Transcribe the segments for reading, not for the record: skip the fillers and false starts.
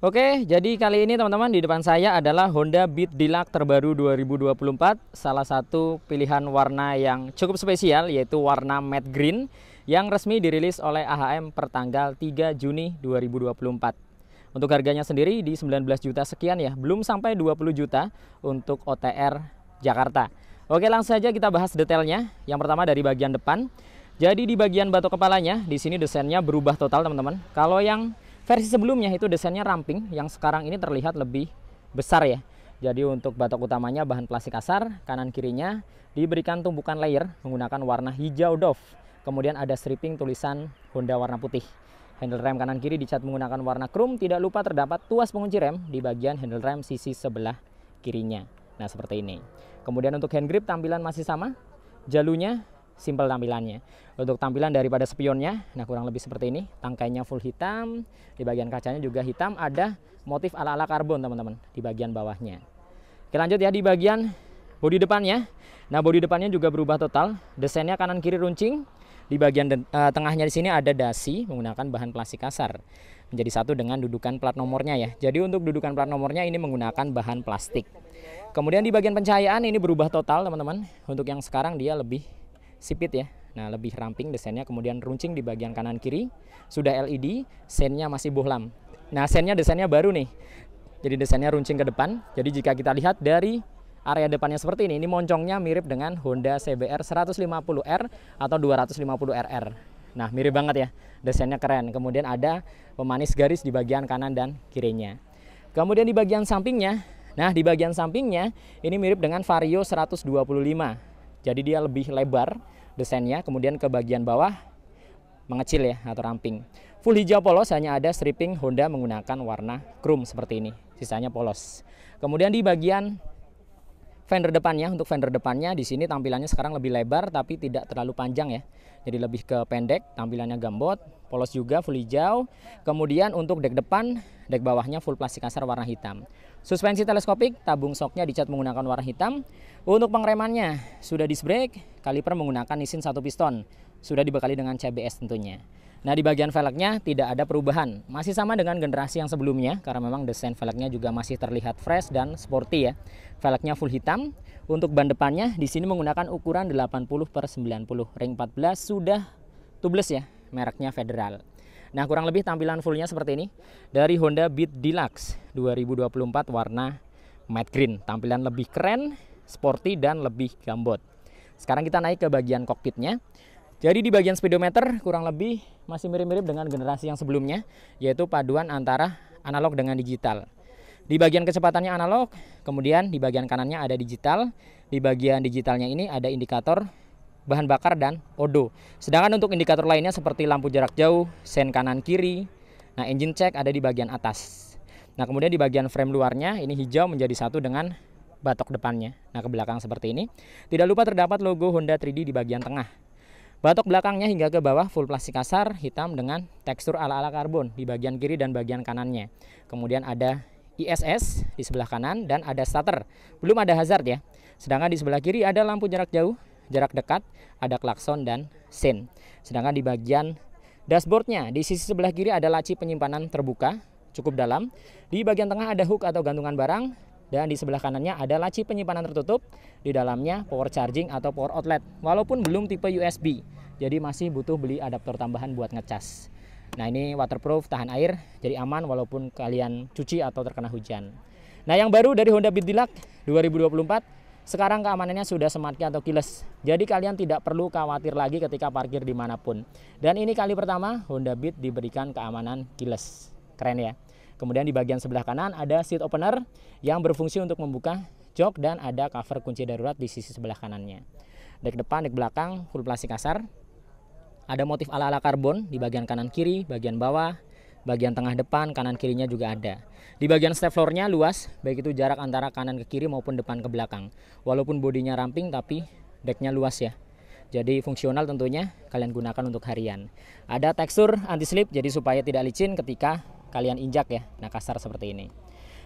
Oke, jadi kali ini teman-teman di depan saya adalah Honda Beat Deluxe terbaru 2024. Salah satu pilihan warna yang cukup spesial yaitu warna matte green yang resmi dirilis oleh AHM per tanggal 3 Juni 2024. Untuk harganya sendiri di 19 juta sekian ya, belum sampai 20 juta untuk OTR Jakarta. Oke, langsung saja kita bahas detailnya. Yang pertama dari bagian depan. Jadi di bagian batok kepalanya, di sini desainnya berubah total teman-teman. Kalau yang versi sebelumnya itu desainnya ramping, yang sekarang ini terlihat lebih besar ya. Jadi untuk batok utamanya bahan plastik kasar, kanan kirinya diberikan tumpukan layer menggunakan warna hijau doff. Kemudian ada stripping tulisan Honda warna putih. Handle rem kanan kiri dicat menggunakan warna chrome, tidak lupa terdapat tuas pengunci rem di bagian handle rem sisi sebelah kirinya. Nah, seperti ini. Kemudian untuk hand grip tampilan masih sama, jalunya simpel tampilannya. Untuk tampilan daripada spionnya, nah kurang lebih seperti ini. Tangkainya full hitam, di bagian kacanya juga hitam, ada motif ala-ala karbon teman-teman di bagian bawahnya. Oke, lanjut ya di bagian bodi depannya. Nah, bodi depannya juga berubah total. Desainnya kanan kiri runcing. Di bagian tengahnya di sini ada dasi menggunakan bahan plastik kasar. Menjadi satu dengan dudukan plat nomornya ya. Jadi untuk dudukan plat nomornya ini menggunakan bahan plastik. Kemudian di bagian pencahayaan ini berubah total teman-teman. Untuk yang sekarang dia lebih sipit ya. Nah, lebih ramping desainnya, kemudian runcing di bagian kanan kiri. Sudah LED, sennya masih bohlam. Nah, sennya desainnya baru nih. Jadi desainnya runcing ke depan. Jadi jika kita lihat dari area depannya seperti ini moncongnya mirip dengan Honda CBR 150R atau 250RR. Nah, mirip banget ya. Desainnya keren. Kemudian ada pemanis garis di bagian kanan dan kirinya. Kemudian di bagian sampingnya, nah di bagian sampingnya ini mirip dengan Vario 125. Jadi dia lebih lebar desainnya, kemudian ke bagian bawah mengecil ya atau ramping. Full hijau polos, hanya ada stripping Honda menggunakan warna chrome seperti ini. Sisanya polos. Kemudian di bagian fender depannya, untuk fender depannya di sini tampilannya sekarang lebih lebar tapi tidak terlalu panjang ya. Jadi lebih ke pendek, tampilannya gambot, polos juga full hijau. Kemudian untuk dek depan, dek bawahnya full plastik kasar warna hitam. Suspensi teleskopik, tabung shocknya dicat menggunakan warna hitam. Untuk pengeremannya sudah disc brake, kaliper menggunakan Nissin 1 piston. Sudah dibekali dengan CBS tentunya. Nah, di bagian velgnya tidak ada perubahan. Masih sama dengan generasi yang sebelumnya karena memang desain velgnya juga masih terlihat fresh dan sporty ya. Velgnya full hitam. Untuk ban depannya di sini menggunakan ukuran 80/90. Ring 14 sudah tubeless ya, mereknya Federal. Nah, kurang lebih tampilan fullnya seperti ini dari Honda Beat Deluxe 2024 warna matte green. Tampilan lebih keren, sporty dan lebih gambot. Sekarang kita naik ke bagian kokpitnya. Jadi di bagian speedometer kurang lebih masih mirip-mirip dengan generasi yang sebelumnya, yaitu paduan antara analog dengan digital. Di bagian kecepatannya analog, kemudian di bagian kanannya ada digital. Di bagian digitalnya ini ada indikator bahan bakar dan odo. Sedangkan untuk indikator lainnya seperti lampu jarak jauh, sen kanan kiri, nah engine check ada di bagian atas. Nah, kemudian di bagian frame luarnya ini hijau menjadi satu dengan batok depannya. Nah, ke belakang seperti ini. Tidak lupa terdapat logo Honda 3D di bagian tengah. Batok belakangnya hingga ke bawah full plastik kasar hitam dengan tekstur ala-ala karbon di bagian kiri dan bagian kanannya. Kemudian ada ISS di sebelah kanan dan ada starter. Belum ada hazard ya. Sedangkan di sebelah kiri ada lampu jarak jauh, jarak dekat, ada klakson dan sen. Sedangkan di bagian dashboardnya di sisi sebelah kiri ada laci penyimpanan terbuka cukup dalam. Di bagian tengah ada hook atau gantungan barang dan di sebelah kanannya ada laci penyimpanan tertutup. Di dalamnya power charging atau power outlet. Walaupun belum tipe USB, jadi masih butuh beli adaptor tambahan buat ngecas. Nah, ini waterproof, tahan air, jadi aman walaupun kalian cuci atau terkena hujan. Nah, yang baru dari Honda Beat Deluxe 2024, sekarang keamanannya sudah smart key atau keyless. Jadi kalian tidak perlu khawatir lagi ketika parkir dimanapun. Dan ini kali pertama Honda Beat diberikan keamanan keyless. Keren ya. Kemudian di bagian sebelah kanan ada seat opener yang berfungsi untuk membuka jok dan ada cover kunci darurat di sisi sebelah kanannya. Dek depan, dek belakang full plastik kasar. Ada motif ala-ala karbon di bagian kanan kiri, bagian bawah, bagian tengah depan, kanan kirinya juga ada. Di bagian step floor-nya luas, baik itu jarak antara kanan ke kiri maupun depan ke belakang. Walaupun bodinya ramping tapi deknya luas ya. Jadi fungsional tentunya kalian gunakan untuk harian. Ada tekstur anti-slip jadi supaya tidak licin ketika kalian injak ya. Nah, kasar seperti ini.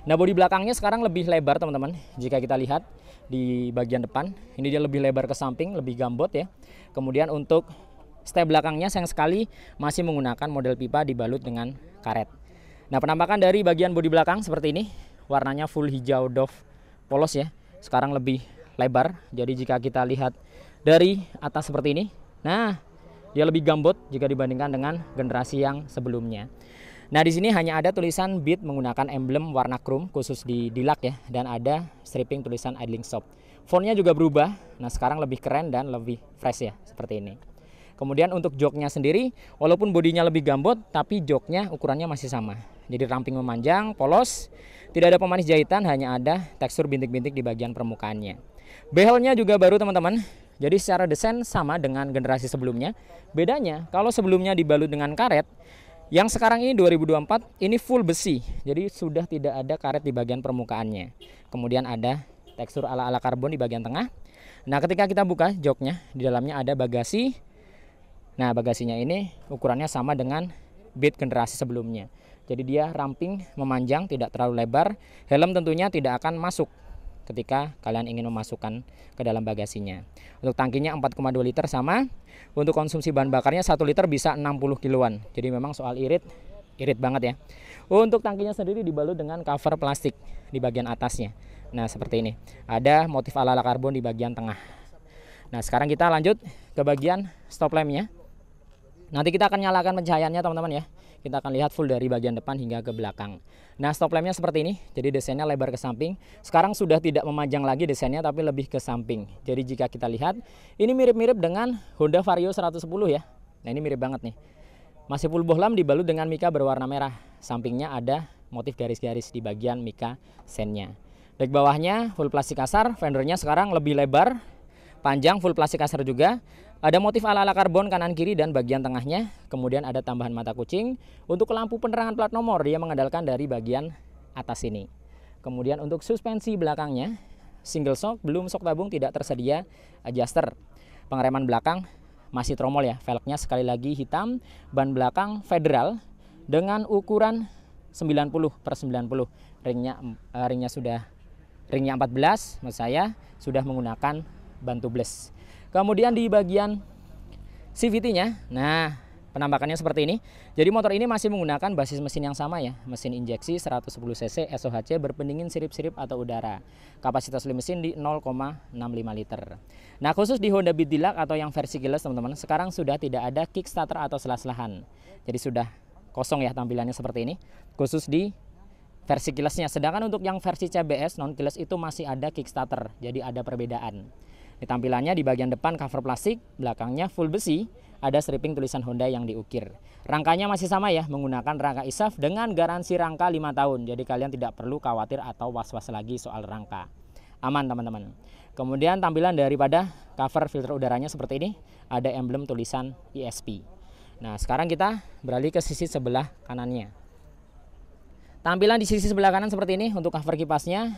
Nah, bodi belakangnya sekarang lebih lebar teman-teman. Jika kita lihat di bagian depan, ini dia lebih lebar ke samping, lebih gambot ya. Kemudian untuk step belakangnya sayang sekali masih menggunakan model pipa dibalut dengan karet. Nah, penampakan dari bagian bodi belakang seperti ini. Warnanya full hijau doff polos ya. Sekarang lebih lebar. Jadi jika kita lihat dari atas seperti ini, nah dia lebih gambot jika dibandingkan dengan generasi yang sebelumnya. Nah, di sini hanya ada tulisan Beat menggunakan emblem warna chrome khusus di Dilac ya, dan ada stripping tulisan idling stop. Fontnya juga berubah. Nah, sekarang lebih keren dan lebih fresh ya, seperti ini. Kemudian untuk joknya sendiri, walaupun bodinya lebih gambot, tapi joknya ukurannya masih sama. Jadi ramping memanjang, polos, tidak ada pemanis jahitan, hanya ada tekstur bintik-bintik di bagian permukaannya. Behelnya juga baru teman-teman. Jadi secara desain sama dengan generasi sebelumnya. Bedanya, kalau sebelumnya dibalut dengan karet, yang sekarang ini 2024 ini full besi. Jadi sudah tidak ada karet di bagian permukaannya. Kemudian ada tekstur ala-ala karbon di bagian tengah. Nah, ketika kita buka joknya, di dalamnya ada bagasi. Nah, bagasinya ini ukurannya sama dengan Beat generasi sebelumnya. Jadi dia ramping, memanjang, tidak terlalu lebar. Helm tentunya tidak akan masuk ketika kalian ingin memasukkan ke dalam bagasinya. Untuk tangkinya 4,2 liter sama. Untuk konsumsi bahan bakarnya 1 liter bisa 60 kiloan. Jadi memang soal irit banget ya. Untuk tangkinya sendiri dibalut dengan cover plastik di bagian atasnya. Nah, seperti ini. Ada motif ala-ala karbon di bagian tengah. Nah, sekarang kita lanjut ke bagian stop lampnya. Nanti kita akan nyalakan pencahayaannya teman-teman ya. Kita akan lihat full dari bagian depan hingga ke belakang. Nah, stop lampnya seperti ini. Jadi desainnya lebar ke samping. Sekarang sudah tidak memanjang lagi desainnya, tapi lebih ke samping. Jadi jika kita lihat, ini mirip-mirip dengan Honda Vario 110 ya. Nah, ini mirip banget nih. Masih full bohlam dibalut dengan mika berwarna merah. Sampingnya ada motif garis-garis di bagian mika sennya. Dek bawahnya full plastik kasar. Fendernya sekarang lebih lebar, panjang, full plastik kasar juga. Ada motif ala-ala karbon kanan kiri dan bagian tengahnya. Kemudian ada tambahan mata kucing. Untuk lampu penerangan plat nomor dia mengandalkan dari bagian atas ini. Kemudian untuk suspensi belakangnya single shock, belum shock tabung, tidak tersedia adjuster. Pengereman belakang masih tromol ya. Velgnya sekali lagi hitam. Ban belakang federal dengan ukuran 90/90. Ringnya 14, maksud saya sudah menggunakan ban tubeless. Kemudian di bagian CVT-nya, nah penampakannya seperti ini. Jadi motor ini masih menggunakan basis mesin yang sama ya. Mesin injeksi 110 cc SOHC berpendingin sirip-sirip atau udara. Kapasitas mesin di 0,65 liter. Nah, khusus di Honda Beat Dilac atau yang versi keyless teman-teman, sekarang sudah tidak ada kickstarter atau selah-selahan. Jadi sudah kosong ya tampilannya seperti ini. Khusus di versi keylessnya. Sedangkan untuk yang versi CBS non keyless itu masih ada kickstarter. Jadi ada perbedaan. Di tampilannya di bagian depan cover plastik, belakangnya full besi, ada stripping tulisan Honda yang diukir. Rangkanya masih sama ya, menggunakan rangka ISAF dengan garansi rangka 5 tahun. Jadi kalian tidak perlu khawatir atau was-was lagi soal rangka. Aman teman-teman. Kemudian tampilan daripada cover filter udaranya seperti ini, ada emblem tulisan ESP. Nah, sekarang kita beralih ke sisi sebelah kanannya. Tampilan di sisi sebelah kanan seperti ini untuk cover kipasnya.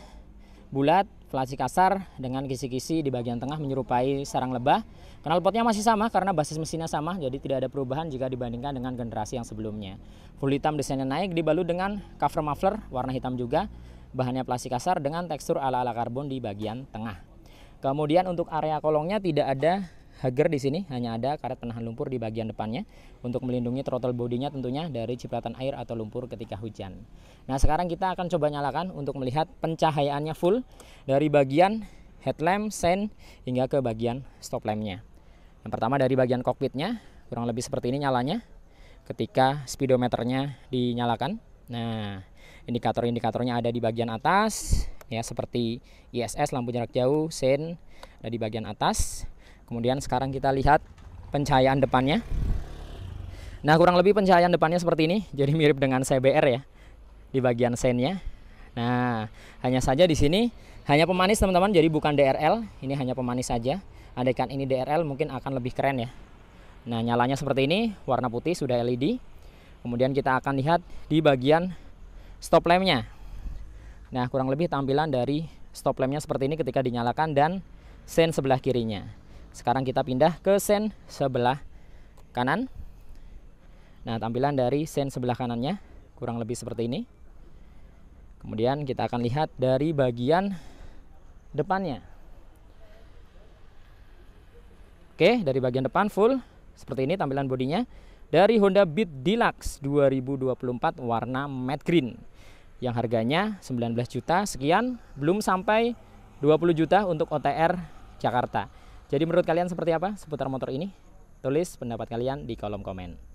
Bulat, plastik kasar dengan kisi-kisi di bagian tengah menyerupai sarang lebah. Knalpotnya masih sama karena basis mesinnya sama, jadi tidak ada perubahan jika dibandingkan dengan generasi yang sebelumnya. Full hitam desainnya naik, dibalut dengan cover muffler warna hitam juga. Bahannya plastik kasar dengan tekstur ala-ala karbon di bagian tengah. Kemudian untuk area kolongnya tidak ada hager di sini, hanya ada karet penahan lumpur di bagian depannya untuk melindungi throttle bodinya tentunya dari cipratan air atau lumpur ketika hujan. Nah, sekarang kita akan coba nyalakan untuk melihat pencahayaannya full dari bagian headlamp, sen hingga ke bagian stop lampnya. Yang pertama dari bagian kokpitnya, kurang lebih seperti ini nyalanya ketika speedometernya dinyalakan. Nah, indikator-indikatornya ada di bagian atas ya, seperti ISS lampu jarak jauh, sen ada di bagian atas. Kemudian sekarang kita lihat pencahayaan depannya. Nah, kurang lebih pencahayaan depannya seperti ini. Jadi mirip dengan CBR ya di bagian sennya. Nah, hanya saja di sini hanya pemanis teman-teman, jadi bukan DRL. Ini hanya pemanis saja. Andaikan ini DRL mungkin akan lebih keren ya. Nah, nyalanya seperti ini, warna putih, sudah LED. Kemudian kita akan lihat di bagian stop lampnya. Nah, kurang lebih tampilan dari stop lampnya seperti ini ketika dinyalakan dan sen sebelah kirinya. Sekarang kita pindah ke sen sebelah kanan. Nah, tampilan dari sen sebelah kanannya kurang lebih seperti ini. Kemudian kita akan lihat dari bagian depannya. Oke, dari bagian depan full seperti ini tampilan bodinya. dari Honda Beat Deluxe 2024 warna matte green yang harganya 19 juta sekian, belum sampai 20 juta untuk OTR Jakarta. Jadi menurut kalian seperti apa seputar motor ini? Tulis pendapat kalian di kolom komen.